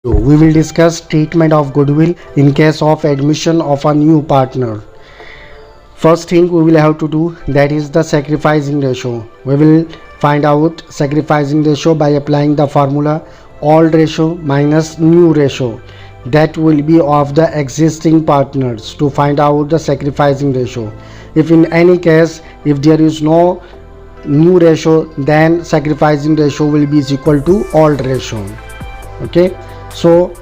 We will discuss treatment of goodwill in case of admission of a new partner. First thing we will have to do, that is the sacrificing ratio. We will find out sacrificing ratio by applying the formula old ratio minus new ratio, that will be of the existing partners, to find out the sacrificing ratio. If in any case, if there is no new ratio, then sacrificing ratio will be is equal to old ratio. Okay, so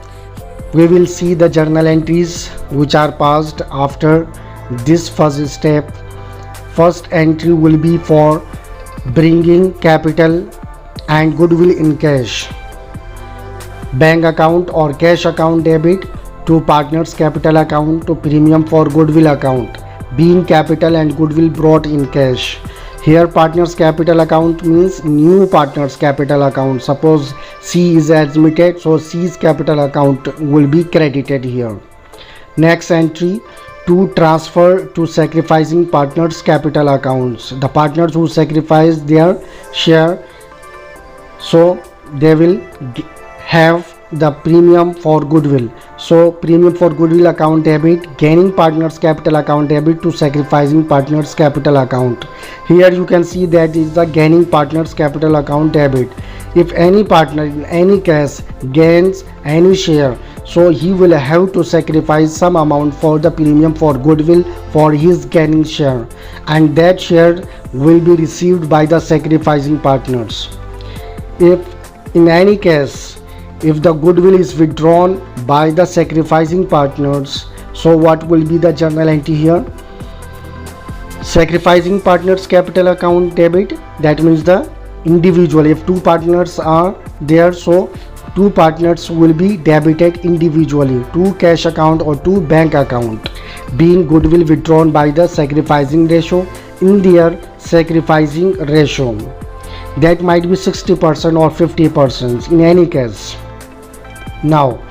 we will see the journal entries which are passed after this first step. First entry will be for bringing capital and goodwill in cash, bank account or cash account debit to partners capital account to premium for goodwill account, being capital and goodwill brought in cash. Here partners capital account means new partners capital account. Suppose C is admitted, so C's capital account will be credited here. Next entry, to transfer to sacrificing partners capital accounts. The partners who sacrifice their share, so they will have the premium for goodwill. So premium for goodwill account debit, gaining partners capital account debit to sacrificing partners capital account. Here you can see that is the gaining partners capital account debit. If any partner in any case gains any share, so he will have to sacrifice some amount for the premium for goodwill for his gaining share, and that share will be received by the sacrificing partners. If in any case, if the goodwill is withdrawn by the sacrificing partners, so what will be the journal entry here? Sacrificing partners capital account debit, that means the individual, if two partners are there, so two partners will be debited individually to cash account or to bank account, being goodwill withdrawn by the sacrificing ratio in their sacrificing ratio. That might be 60% or 50% in any case. Now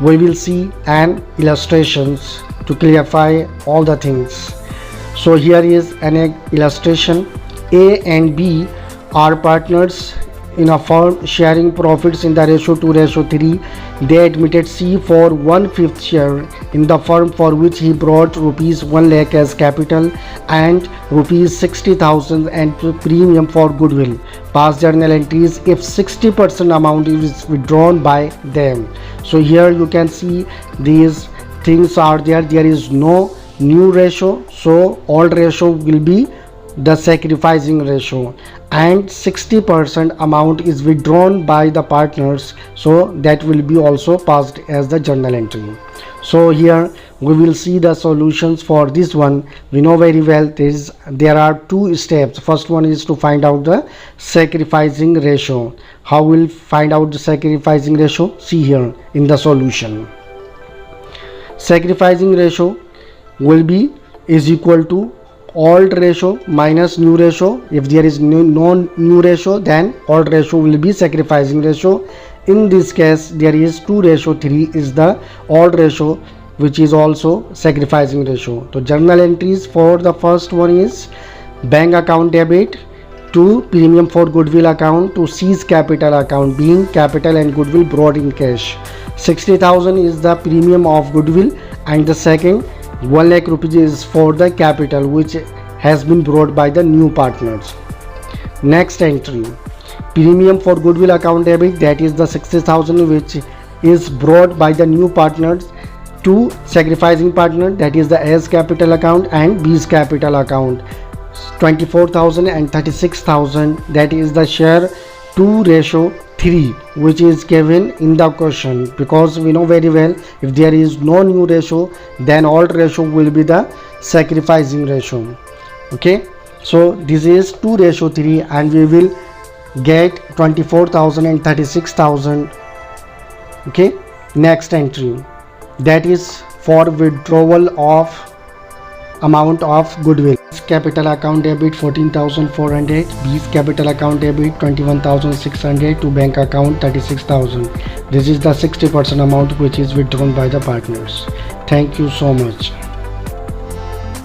we will see an illustrations to clarify all the things. So here is an illustration. A and B are partners in a firm sharing profits in the ratio 2:3. They admitted C for 1/5 share in the firm, for which he brought rupees 1 lakh as capital and rupees 60,000 and premium for goodwill. Past journal entries if 60% amount is withdrawn by them. So here you can see these things are there. There is no new ratio, so old ratio will be the sacrificing ratio, and 60% amount is withdrawn by the partners, so that will be also passed as the journal entry. So here we will see the solutions for this one. We know very well there are two steps. First one is to find out the sacrificing ratio. How will find out the sacrificing ratio? See here in the solution. Sacrificing ratio will be is equal to old ratio minus new ratio. If there is no new ratio, then old ratio will be sacrificing ratio. In this case there is 2:3 is the old ratio, which is also sacrificing ratio. So journal entries for the first one is bank account debit to premium for goodwill account to C's capital account, being capital and goodwill brought in cash. 60,000 is the premium of goodwill, and the second 1 lakh rupees is for the capital which has been brought by the new partners. Next entry, premium for goodwill account debit, that is the 60,000 which is brought by the new partners to sacrificing partner, that is the A's capital account and B's capital account. 24,000 and 36,000, that is the share 2:3 which is given in the question, because we know very well if there is no new ratio, then old ratio will be the sacrificing ratio. Okay, so this is 2:3 and we will get 24,000 and 36,000. Okay, next entry, that is for withdrawal of amount of goodwill. Capital account debit 14,400, B's capital account debit 21,600 to bank account 36,000. This is the 60% amount which is withdrawn by the partners. Thank you so much.